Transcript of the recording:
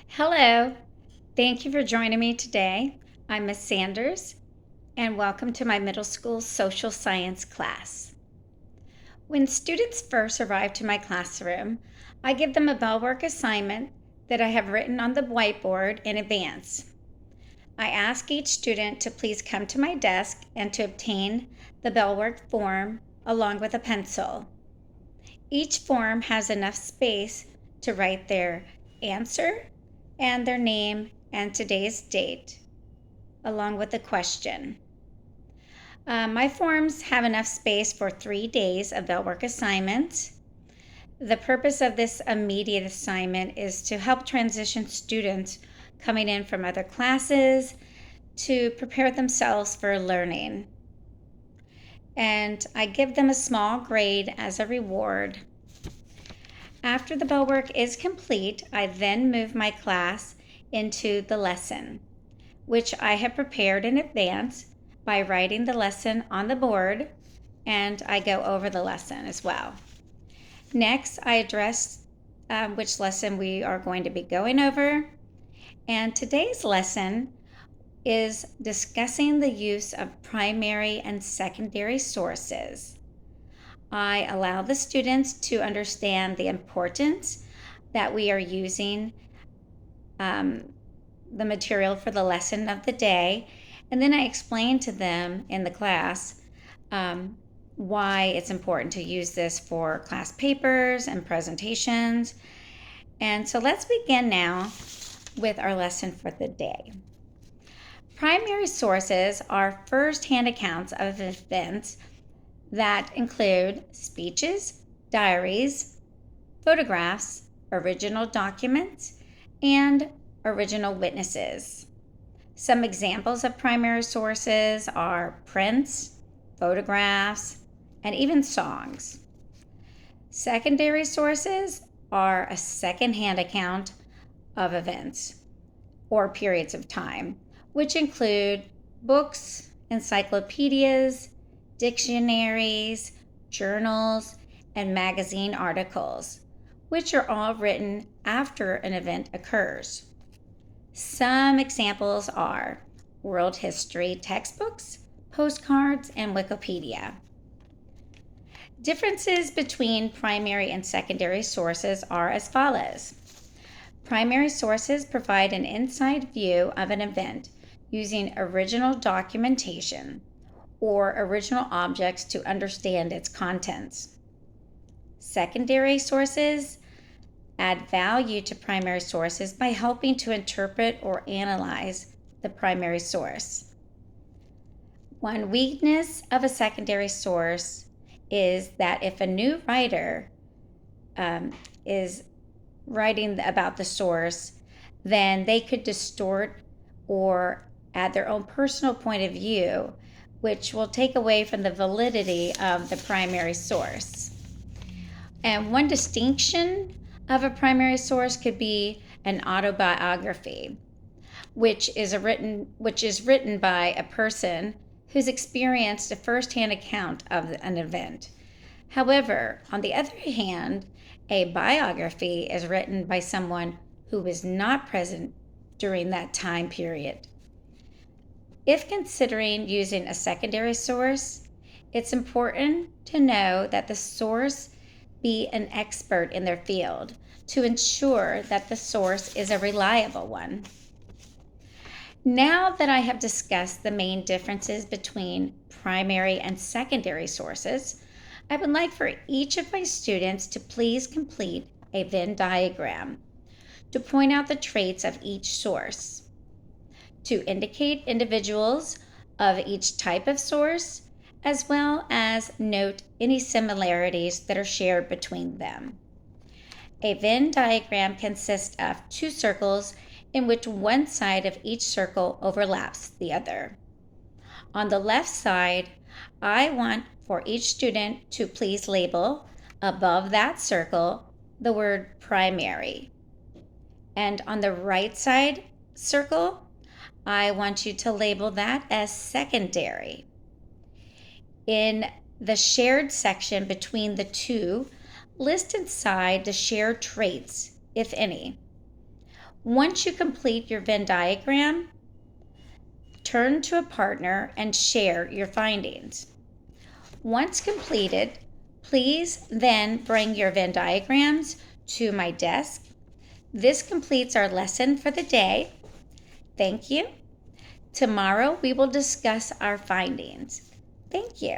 Hello, thank you for joining me today. I'm Miss Sanders, and welcome to my middle school social science class. When students first arrive to my classroom, I give them a bellwork assignment that I have written on the whiteboard in advance. I ask each student to please come to my desk and to obtain the bellwork form along with a pencil. Each form has enough space to write their answer and their name and today's date, along with a question. My forms have enough space for 3 days of bellwork assignments. The purpose of this immediate assignment is to help transition students coming in from other classes to prepare themselves for learning. And I give them a small grade as a reward. After the bellwork is complete, I then move my class into the lesson, which I have prepared in advance by writing the lesson on the board, and I go over the lesson as well. Next, I address which lesson we are going to be going over, and today's lesson is discussing the use of primary and secondary sources. I allow the students to understand the importance that we are using the material for the lesson of the day, and then I explain to them in the class why it's important to use this for class papers and presentations. And so let's begin now with our lesson for the day. Primary sources are first-hand accounts of events that include speeches, diaries, photographs, original documents, and original witnesses. Some examples of primary sources are prints, photographs, and even songs. Secondary sources are a second-hand account of events or periods of time, which include books, encyclopedias, dictionaries, journals, and magazine articles, which are all written after an event occurs. Some examples are world history textbooks, postcards, and Wikipedia. Differences between primary and secondary sources are as follows. Primary sources provide an inside view of an event using original documentation or original objects to understand its contents. Secondary sources add value to primary sources by helping to interpret or analyze the primary source. One weakness of a secondary source is that if a new writer is writing about the source, then they could distort or add their own personal point of view, which will take away from the validity of the primary source. And one distinction of a primary source could be an autobiography, which is written by a person who's experienced a first-hand account of an event. However, on the other hand, a biography is written by someone who was not present during that time period. If considering using a secondary source, it's important to know that the source be an expert in their field to ensure that the source is a reliable one. Now that I have discussed the main differences between primary and secondary sources, I would like for each of my students to please complete a Venn diagram to point out the traits of each source, to indicate individuals of each type of source, as well as note any similarities that are shared between them. A Venn diagram consists of two circles in which one side of each circle overlaps the other. On the left side, I want for each student to please label above that circle the word primary. And on the right side circle, I want you to label that as secondary. In the shared section between the two, list inside the shared traits, if any. Once you complete your Venn diagram, turn to a partner and share your findings. Once completed, please then bring your Venn diagrams to my desk. This completes our lesson for the day. Thank you. Tomorrow we will discuss our findings. Thank you.